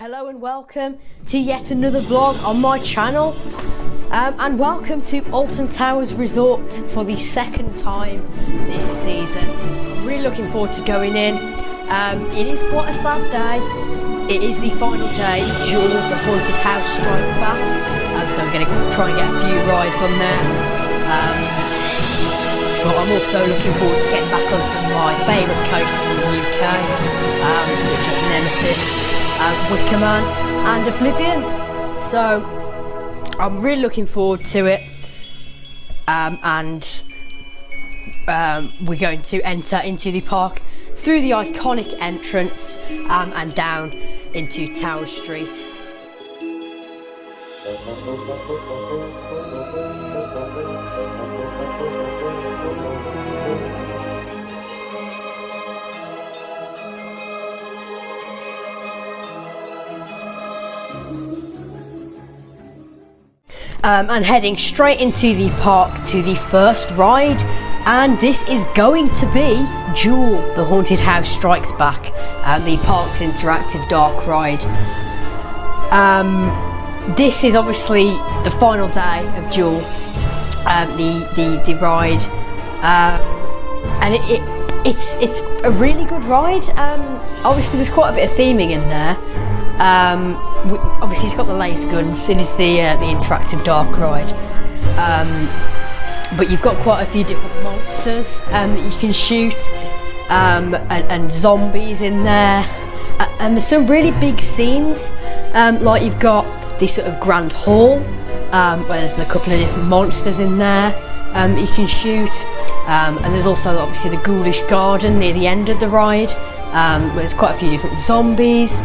Hello and welcome to yet another vlog on my channel, and welcome to Alton Towers Resort for the second time this season. I'm really looking forward to going in. It is quite a sad day. It is the final day. Duel, the haunted house, strikes back, so I'm going to try and get a few rides on there. But I'm also looking forward to getting back on some of my favourite coasters in the UK, such as Nemesis, Wickerman and Oblivion. So I'm really looking forward to it, and we're going to enter into the park through the iconic entrance and down into Tower Street. And heading straight into the park to the first ride, and this is going to be Duel, the haunted house strikes back, the park's interactive dark ride. This is obviously the final day of Duel, the ride, and it's a really good ride. Obviously there's quite a bit of theming in there. Obviously it's got the laser guns. It is the interactive dark ride, but you've got quite a few different monsters that you can shoot, and zombies in there, and there's some really big scenes, like you've got the sort of grand hall, where there's a couple of different monsters in there that you can shoot, and there's also obviously the ghoulish garden near the end of the ride, where there's quite a few different zombies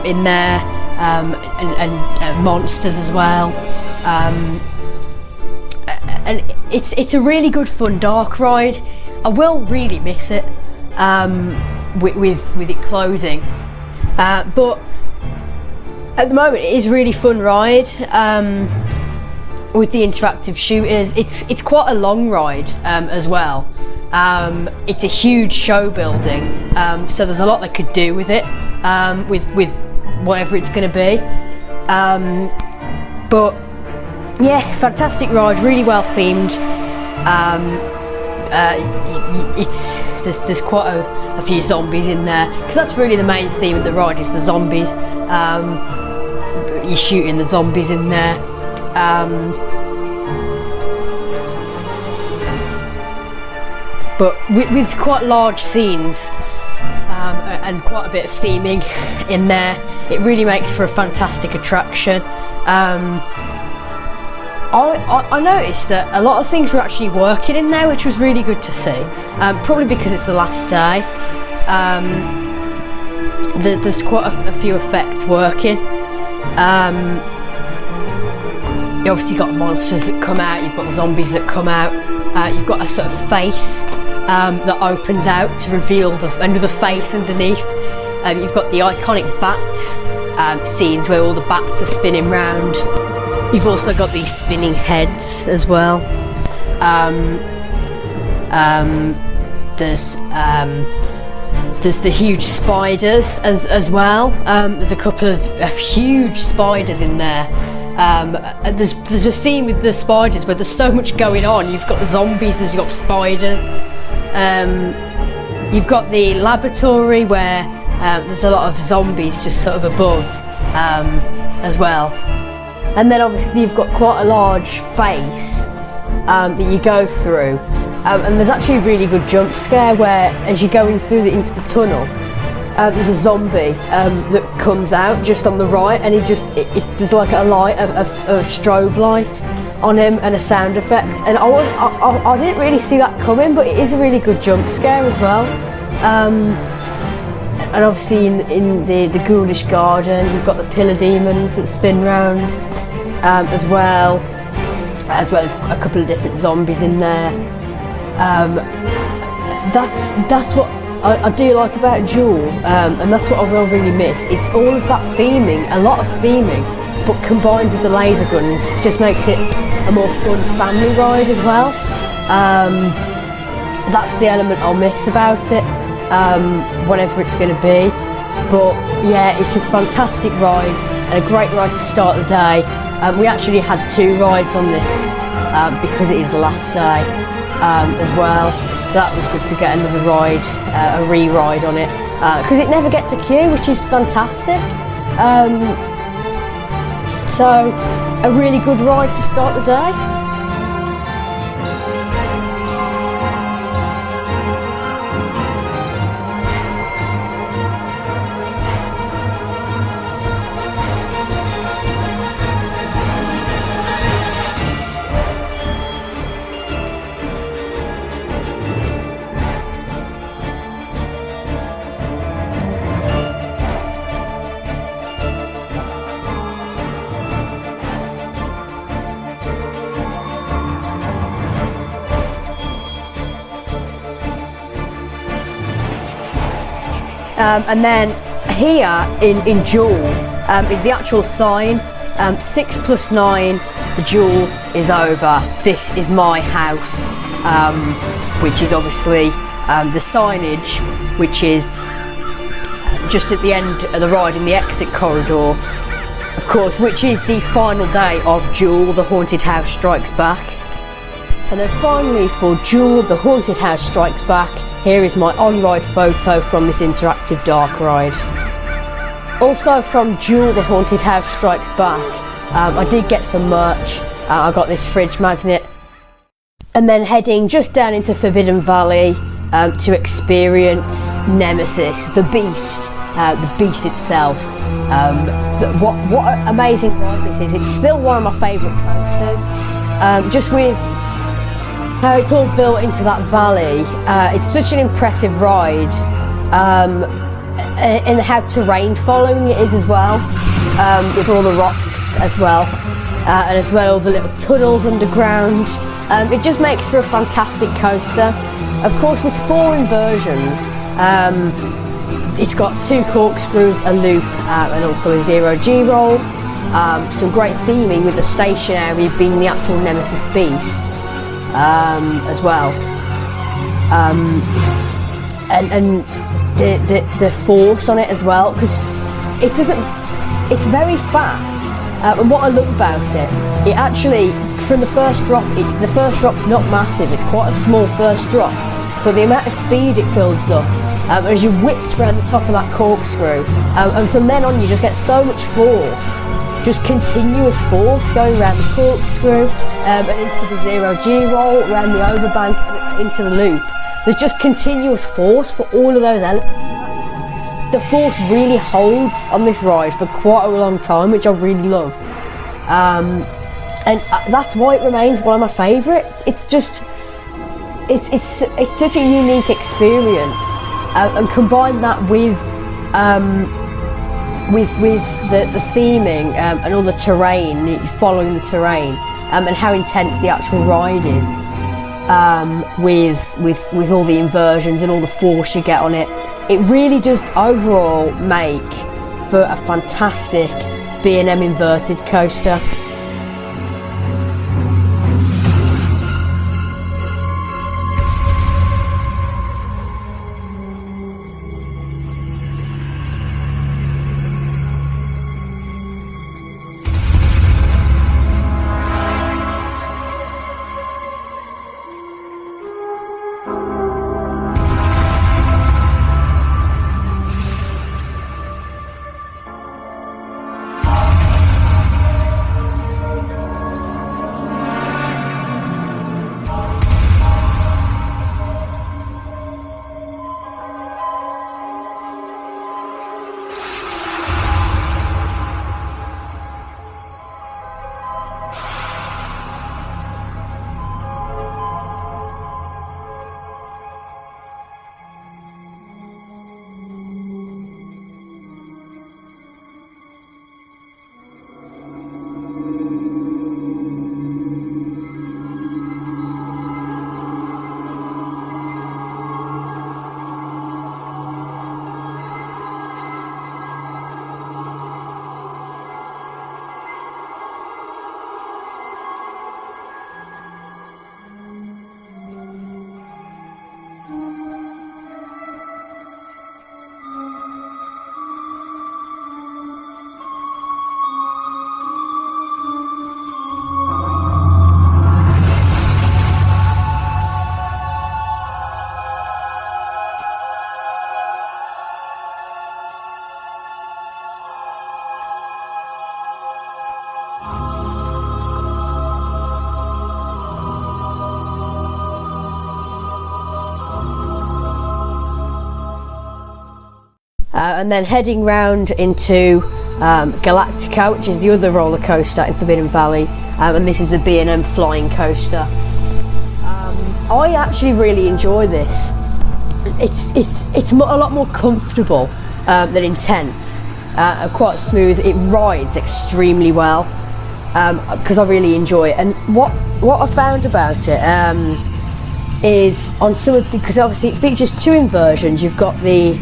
in there, and monsters as well, and it's a really good fun dark ride. I will really miss it with it closing, but at the moment it is a really fun ride with the interactive shooters. It's quite a long ride as well. It's a huge show building, so there's a lot they could do with it, with whatever it's going to be, but yeah, fantastic ride, really well themed. There's quite a few zombies in there, because that's really the main theme of the ride, is the zombies. You're shooting the zombies in there, but with quite large scenes, and quite a bit of theming in there, it really makes for a fantastic attraction. I noticed that a lot of things were actually working in there, which was really good to see, probably because it's the last day. There's quite a few effects working. You obviously got monsters that come out, you've got zombies that come out, you've got a sort of face that opens out to reveal another face underneath. You've got the iconic bats scenes where all the bats are spinning round. You've also got these spinning heads as well. There's the huge spiders as well. There's a couple of huge spiders in there. There's a scene with the spiders where there's so much going on. You've got the zombies, you've got spiders. You've got the laboratory where there's a lot of zombies just sort of above as well. And then obviously you've got quite a large face that you go through, and there's actually a really good jump scare where, as you're going through into the tunnel, there's a zombie that comes out just on the right, and there's like a light, a strobe light on him, and a sound effect, and I didn't really see that coming, but it is a really good jump scare as well. And obviously in the ghoulish garden, you've got the pillar demons that spin round, as well as a couple of different zombies in there. That's what I do like about Duel, and that's what I will really miss. It's all of that theming, a lot of theming, but combined with the laser guns, just makes it a more fun family ride as well. That's the element I'll miss about it, whatever it's going to be. But yeah, it's a fantastic ride and a great ride to start the day. We actually had 2 rides on this because it is the last day as well. So that was good to get another ride, a re-ride on it, because it never gets a queue, which is fantastic. So a really good ride to start the day. And then here in Duel is the actual sign, 6 + 9, the Duel is over, this is my house, which is obviously the signage, which is just at the end of the ride in the exit corridor, of course, which is the final day of Duel, the Haunted House Strikes Back. And then finally for Duel, the Haunted House Strikes Back, here is my on-ride photo from this interactive dark ride. Also from Duel, the Haunted House Strikes Back, I did get some merch. I got this fridge magnet. And then heading just down into Forbidden Valley to experience Nemesis, the beast itself. What an amazing ride this is. It's still one of my favourite coasters. Just with how it's all built into that valley, it's such an impressive ride, and how terrain following it is as well, with all the rocks as well, and as well all the little tunnels underground. It just makes for a fantastic coaster. Of course, with 4 inversions, it's got 2 corkscrews, a loop, and also a 0G roll. Some great theming with the station area being the actual Nemesis beast. As well, and the force on it as well, because it's very fast, and what I love about it actually, from the first drop, the first drop's not massive, it's quite a small first drop, but the amount of speed it builds up as you whipped around the top of that corkscrew, and from then on you just get so much force, just continuous force going around the corkscrew, and into the 0G roll, around the overbank, and into the loop. There's just continuous force for all of those elements. The force really holds on this ride for quite a long time, which I really love. And that's why it remains one of my favourites. It's just, it's such a unique experience, and combine that with the theming and all the terrain, following the terrain, and how intense the actual ride is, with all the inversions and all the force you get on it. It really does overall make for a fantastic B&M inverted coaster. and then heading round into Galactica, which is the other roller coaster in Forbidden Valley, and this is the B&M flying coaster. I actually really enjoy this. It's a lot more comfortable than intense, quite smooth. It rides extremely well because I really enjoy it. And what I found about it is on some of because obviously it features 2 inversions. You've got the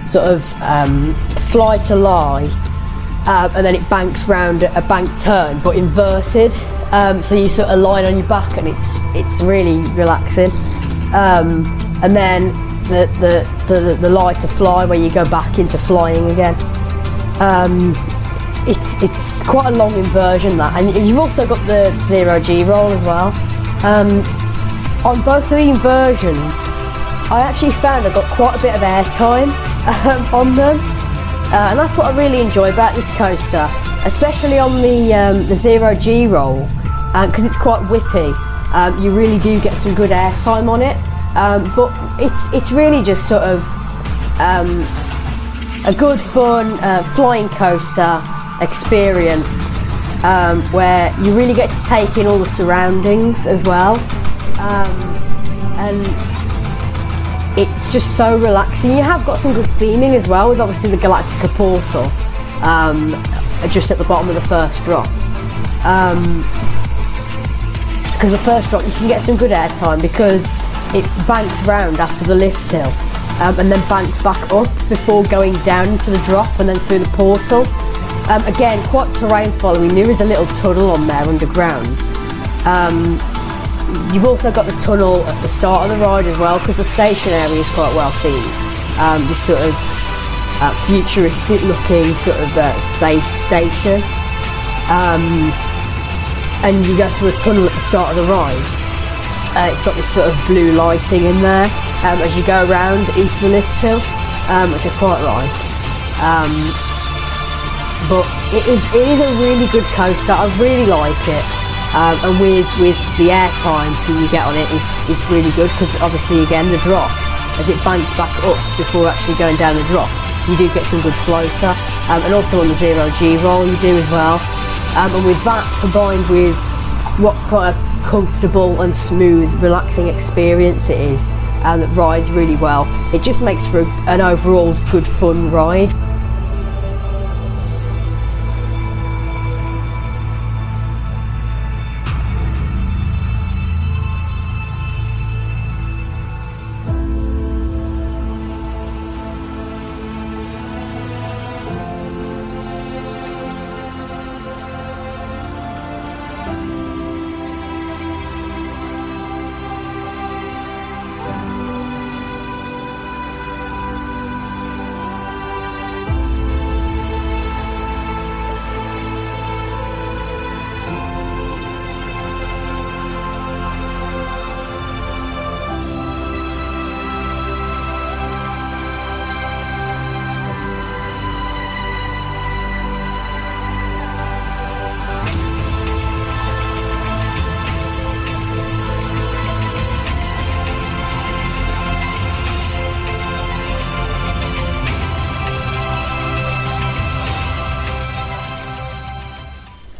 sort of fly to lie, and then it banks round a bank turn, but inverted. So you sort of lie on your back, and it's really relaxing. And then the lie to fly, where you go back into flying again. It's quite a long inversion, that, and you've also got the 0G roll as well. On both of the inversions, I actually found I got quite a bit of airtime on them, and that's what I really enjoy about this coaster, especially on the 0G roll, because it's quite whippy. You really do get some good airtime on it, but it's really just sort of a good fun flying coaster experience, where you really get to take in all the surroundings as well, and it's just so relaxing. You have got some good theming as well, with obviously the Galactica portal just at the bottom of the first drop, because the first drop you can get some good airtime because it banks round after the lift hill, and then banks back up before going down into the drop and then through the portal. Again, quite terrain following. There is a little tunnel on there underground. You've also got the tunnel at the start of the ride as well, because the station area is quite well themed. This sort of futuristic looking sort of space station. And you go through a tunnel at the start of the ride. It's got this sort of blue lighting in there as you go around into the lift hill, which I quite like. But it is a really good coaster. I really like it, and with the airtime that you get on it is really good, because obviously again the drop, as it banks back up before actually going down the drop, you do get some good floater, and also on the 0G roll you do as well. And with that combined with what quite a comfortable and smooth, relaxing experience it is, and that rides really well, it just makes for an overall good fun ride.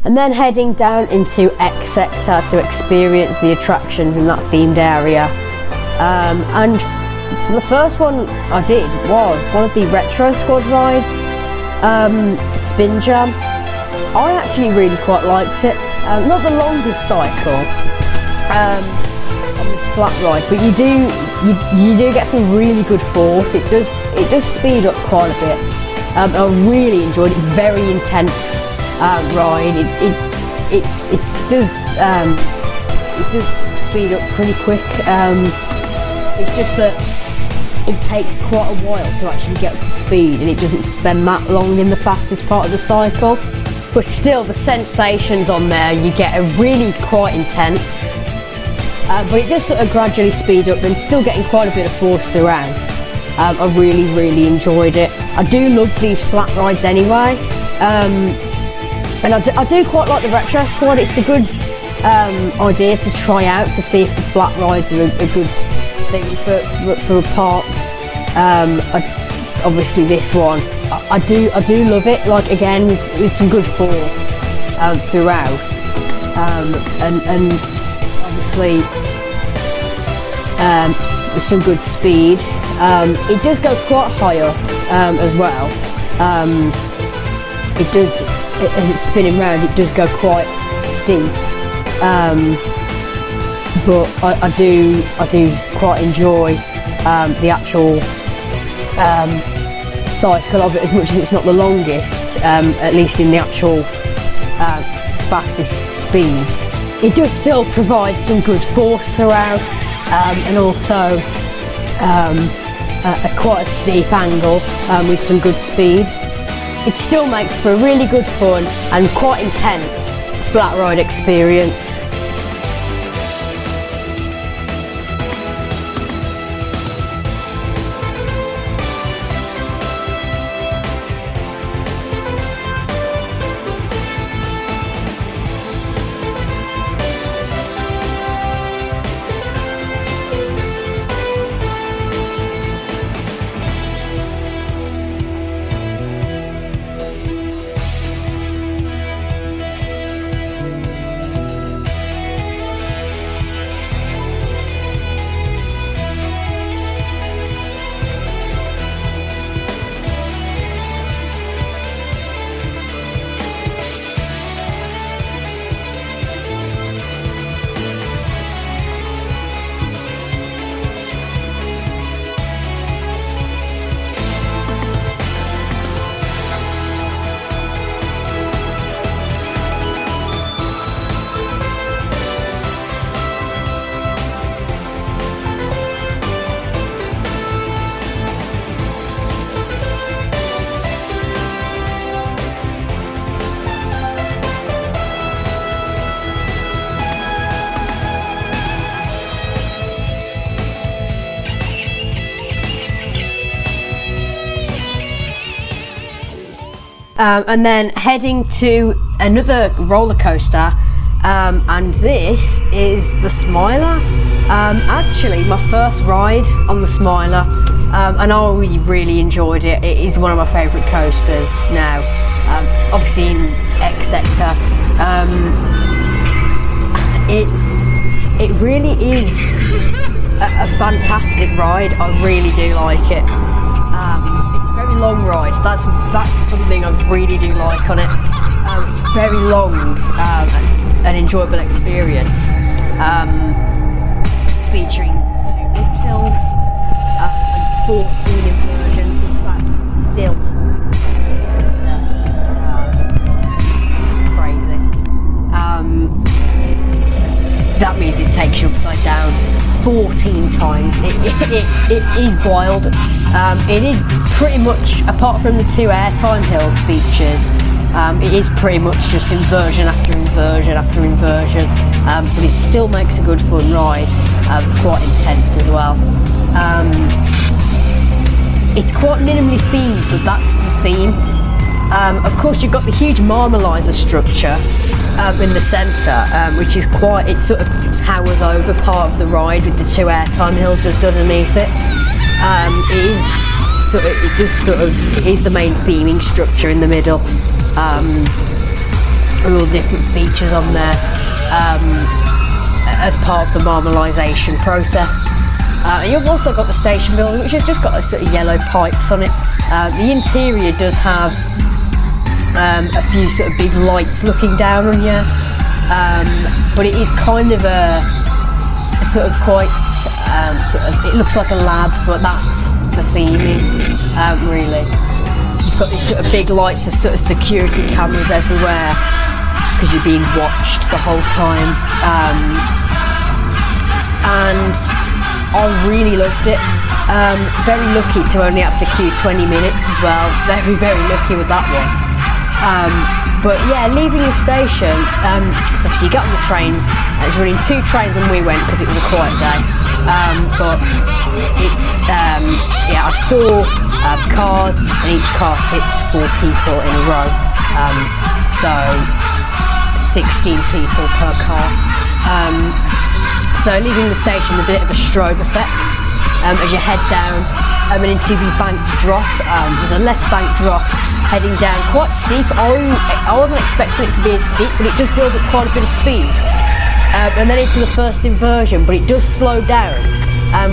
And then heading down into X Sector to experience the attractions in that themed area. And for the first one I did was one of the Retro Squad rides, Spin Jam. I actually really quite liked it. Not the longest cycle on this flat ride, but you do get some really good force. It does speed up quite a bit. I really enjoyed it. Very intense ride. It does speed up pretty quick. It's just that it takes quite a while to actually get up to speed, and it doesn't spend that long in the fastest part of the cycle. But still, the sensations on there you get are really quite intense. But it does sort of gradually speed up, and still getting quite a bit of force throughout. I really enjoyed it. I do love these flat rides anyway. And I do quite like the Retro Squad. It's a good idea to try out to see if the flat rides are a good thing for parks. Obviously this one, I do love it. Like again, with some good force throughout, and obviously some good speed. It does go quite high up as well. It does, as it's spinning round, it does go quite steep. But I do quite enjoy the actual cycle of it, as much as it's not the longest, at least in the actual fastest speed. It does still provide some good force throughout, and also quite a steep angle with some good speed. It still makes for a really good fun and quite intense flat ride experience. And then heading to another roller coaster, and this is the Smiler. Actually, my first ride on the Smiler, and I really enjoyed it. It is one of my favourite coasters now. Obviously in X Sector, it really is a fantastic ride. I really do like it. Very long ride. That's something I really do like on it. It's very long, an enjoyable experience, featuring 2 lift hills and 14 inversions. In fact, still just crazy. That means it takes you upside down 14 times. It is wild. It is pretty much, apart from the 2 airtime hills featured, it is pretty much just inversion after inversion after inversion, but it still makes a good fun ride, quite intense as well. It's quite minimally themed, but that's the theme. Of course, you've got the huge marmalizer structure in the centre, which is it sort of towers over part of the ride with the 2 airtime hills just underneath it. It is the main theming structure in the middle, with all different features on there as part of the marmalisation process. And you've also got the station building, which has just got sort of yellow pipes on it. The interior does have a few sort of big lights looking down on you, but it is kind of a sort of quite it looks like a lab, but that's the theming, really. You've got these sort of big lights of sort of security cameras everywhere because you're being watched the whole time, and I really loved it. Very lucky to only have to queue 20 minutes as well. Very, very lucky with that one. But yeah, leaving the station, so obviously you get on the trains. It was running 2 trains when we went because it was a quiet day. But it has 4 cars, and each car sits 4 people in a row. So 16 people per car. So leaving the station, a bit of a strobe effect as you head down. and into the banked drop. There's a left bank drop heading down, quite steep. I wasn't expecting it to be as steep, but it does build up quite a bit of speed. And then into the first inversion, but it does slow down,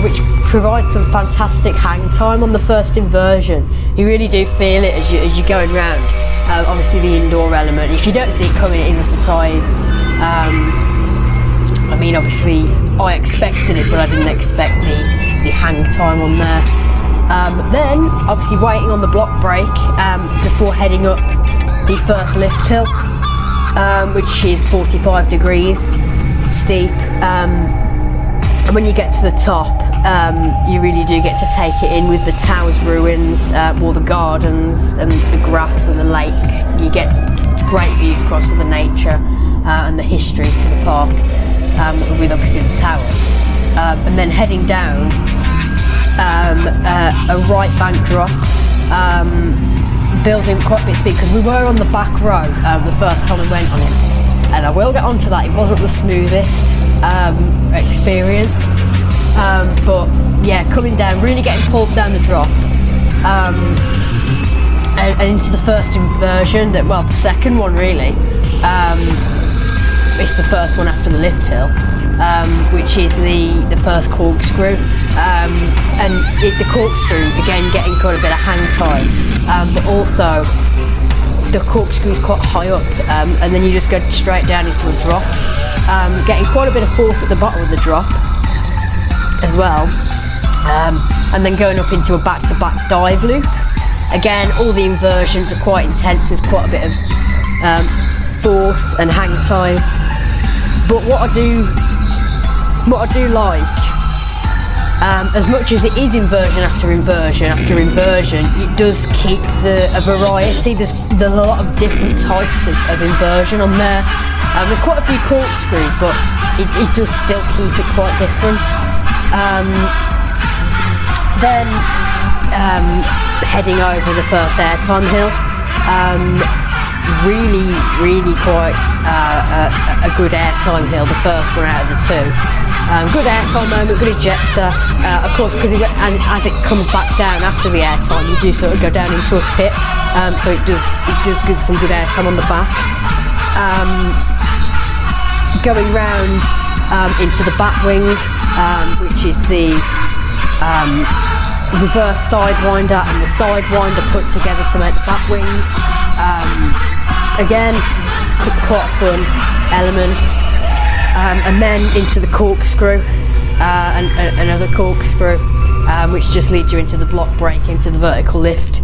which provides some fantastic hang time on the first inversion. You really do feel it as you're going round. Obviously the indoor element, if you don't see it coming, it is a surprise. I mean, obviously I expected it, but I didn't expect the hang time on there. Then obviously waiting on the block break before heading up the first lift hill, which is 45 degrees steep. And when you get to the top, you really do get to take it in with the tower's ruins, all the gardens and the grass and the lake. You get great views across of the nature and the history to the park, with obviously the towers. And then heading down a right bank drop, building quite a bit of speed, because we were on the back row the first time we went on it. And I will get onto that, it wasn't the smoothest experience, but yeah, coming down, really getting pulled down the drop, and into the first inversion, well, the second one really. It's the first one after the lift hill, which is the first corkscrew, and the corkscrew, again, getting quite a bit of hang time, but also the corkscrew is quite high up, and then you just go straight down into a drop, getting quite a bit of force at the bottom of the drop as well, and then going up into a back-to-back dive loop. Again, all the inversions are quite intense with quite a bit of force and hang time. But what I do like, as much as it is inversion after inversion after inversion, it does keep a variety. There's a lot of different types of inversion on there. There's quite a few corkscrews, but it does still keep it quite different. Then heading over the first airtime hill, really quite a good airtime hill, the first one out of the two. Good airtime moment, good ejector, of course, because as it comes back down after the airtime, you do sort of go down into a pit, so it does give some good airtime on the back. Going round into the bat wing, which is the reverse sidewinder and the sidewinder put together to make the bat wing. Again, quite a fun element. And then into the corkscrew, and another corkscrew, which just leads you into the block break, into the vertical lift.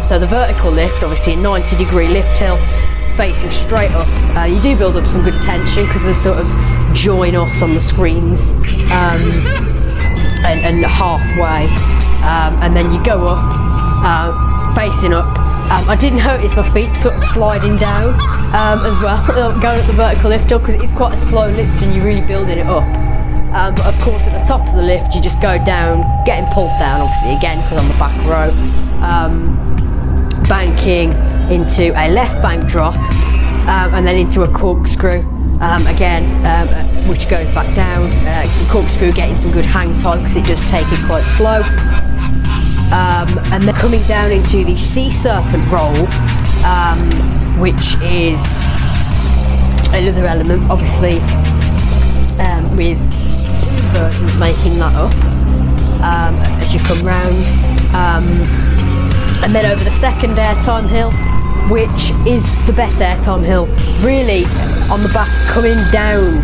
So the vertical lift, obviously a 90-degree lift hill, facing straight up. You do build up some good tension because there's sort of join us on the screens, and halfway, and then you go up, facing up. I did notice my feet sort of sliding down as well, going up the vertical lift hill, because it's quite a slow lift and you're really building it up. But of course at the top of the lift you just go down, getting pulled down obviously again because I'm the back row, banking into a left bank drop, and then into a corkscrew, which goes back down. Corkscrew getting some good hang time because it does take it quite slow. And then coming down into the sea serpent roll, which is another element, obviously, with two inversions making that up as you come round, and then over the second airtime hill, which is the best airtime hill really, on the back, coming down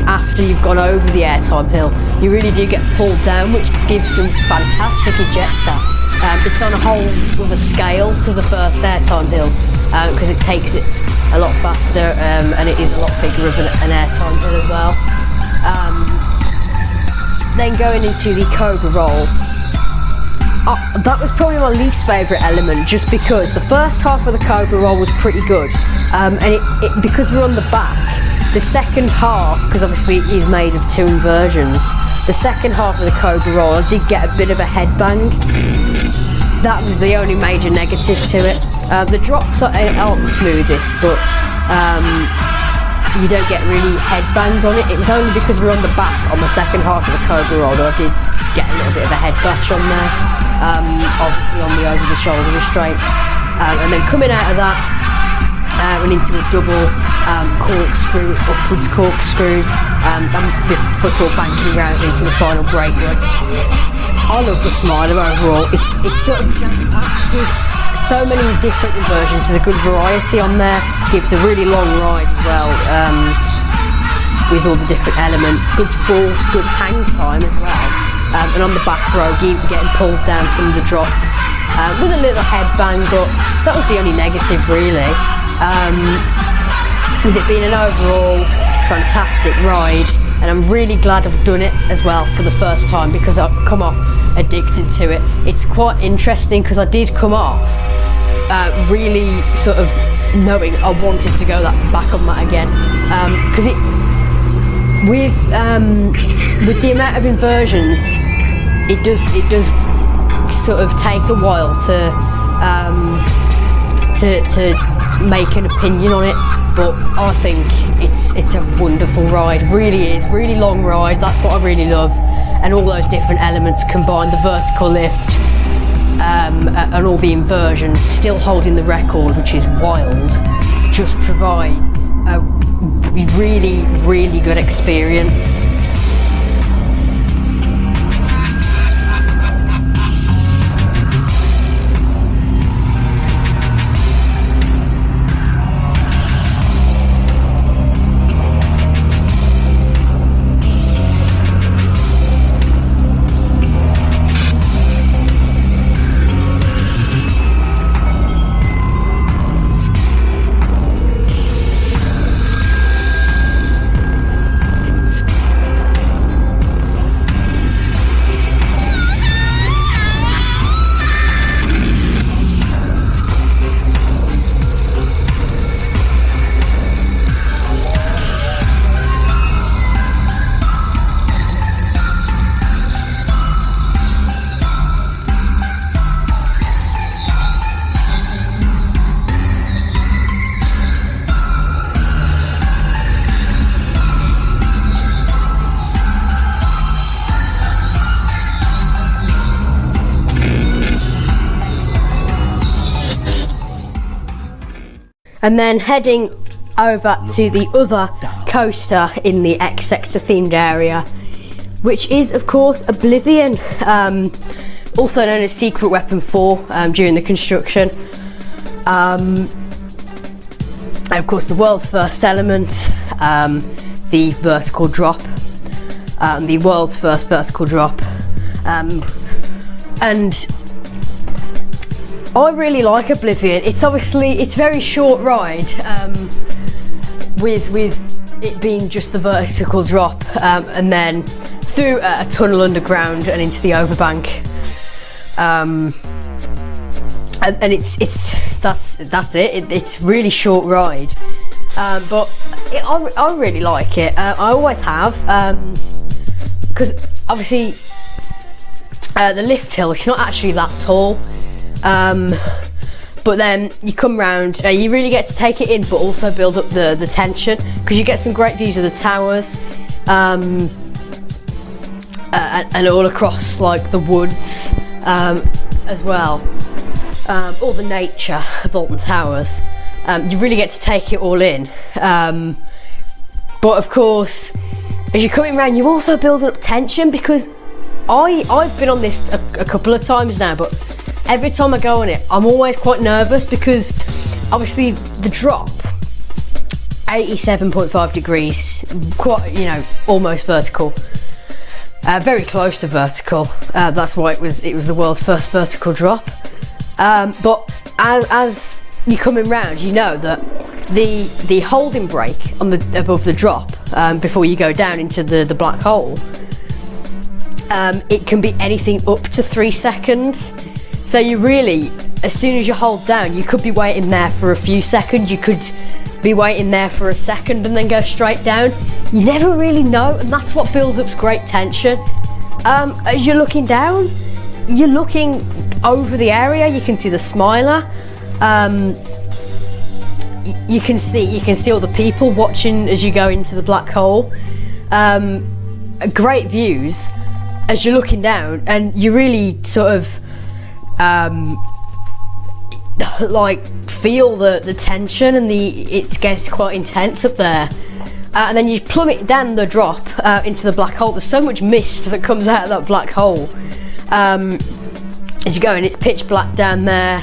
after you've gone over the airtime hill, you really do get pulled down, which gives some fantastic ejector. It's on a whole other scale to the first airtime hill, because it takes it a lot faster, and it is a lot bigger of an airtime hill as well. Then going into the cobra roll, that was probably my least favourite element, just because the first half of the cobra roll was pretty good, and it because we're on the back, the second half, because obviously it is made of two inversions, the second half of the cobra roll I did get a bit of a headbang. That was the only major negative to it. The drops aren't the smoothest, but you don't get really headbanged on it. It was only because we're on the back on the second half of the Cobra roll that I did get a little bit of a head bash on there, obviously on the over the shoulder restraints, and then coming out of that went into a double corkscrew, upwards corkscrews, before banking round into the final brake run. I love the Smiler overall. It's sort of packed with so many different inversions. There's a good variety on there. Gives a really long ride as well, with all the different elements. Good force, good hang time as well. And on the back row, getting pulled down some of the drops with a little headbang, but that was the only negative really. With it being an overall fantastic ride, and I'm really glad I've done it as well for the first time, because I've come off addicted to it. It's quite interesting because I did come off really sort of knowing I wanted to go back on that again, because with the amount of inversions, it does sort of take a while to make an opinion on it, but I think it's a wonderful ride. Really is, really long ride. That's what I really love, and all those different elements combined, the vertical lift, and all the inversions, still holding the record, which is wild, just provides a really, really good experience. And then heading over to the other coaster in the X Sector themed area, which is of course Oblivion, also known as Secret Weapon 4 during the construction. And of course the world's first element, the vertical drop, the world's first vertical drop, and I really like Oblivion. It's very short ride, with it being just the vertical drop, and then through a tunnel underground and into the overbank, and that's it. It's really short ride, but I really like it. I always have, because obviously the lift hill, it's not actually that tall. But then you come round, you really get to take it in, but also build up the tension, because you get some great views of the towers, and all across like the woods, as well, all the nature of Alton Towers. You really get to take it all in, but of course as you're coming around, you're also building up tension, because I've been on this a couple of times now, but every time I go on it, I'm always quite nervous, because obviously the drop, 87.5 degrees, quite, almost vertical, very close to vertical. That's why it was the world's first vertical drop. But as you're coming round, you know that the holding brake on above the drop, before you go down into the black hole, it can be anything up to 3 seconds. So you really, as soon as you hold down, you could be waiting there for a few seconds, you could be waiting there for a second and then go straight down. You never really know, and that's what builds up great tension. As you're looking down, you're looking over the area, you can see the Smiler. you can see all the people watching as you go into the black hole. Great views as you're looking down, and you really sort of like feel the tension, and it gets quite intense up there. And then you plummet down the drop into the black hole. There's so much mist that comes out of that black hole as you go, and it's pitch black down there.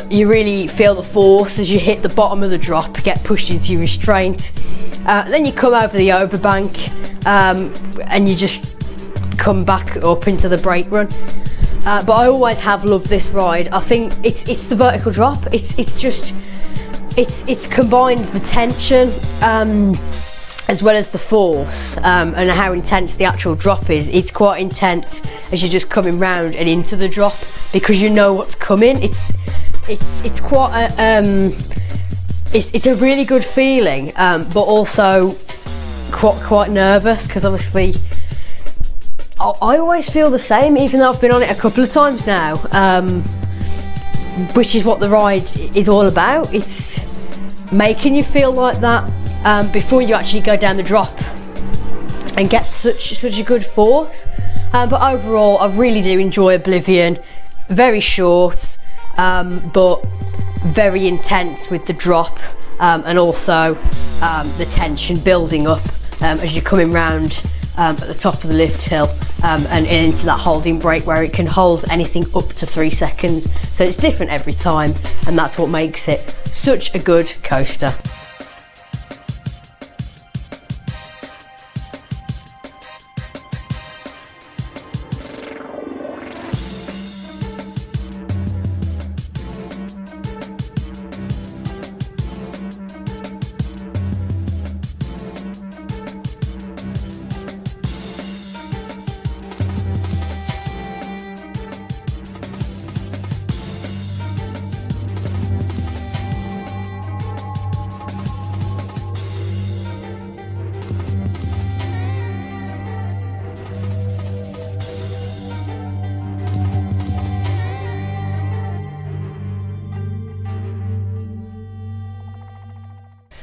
You really feel the force as you hit the bottom of the drop, get pushed into your restraint. Then you come over the overbank, and you just come back up into the brake run. But I always have loved this ride. I think it's the vertical drop. It's combined the tension as well as the force, and how intense the actual drop is. It's quite intense as you're just coming round and into the drop, because you know what's coming. It's quite it's a really good feeling, but also quite nervous, because obviously I always feel the same, even though I've been on it a couple of times now, which is what the ride is all about. It's making you feel like that before you actually go down the drop and get such a good force. But overall, I really do enjoy Oblivion. Very short, but very intense with the drop, and also the tension building up as you're coming round at the top of the lift hill, and into that holding brake where it can hold anything up to 3 seconds. So it's different every time, and that's what makes it such a good coaster.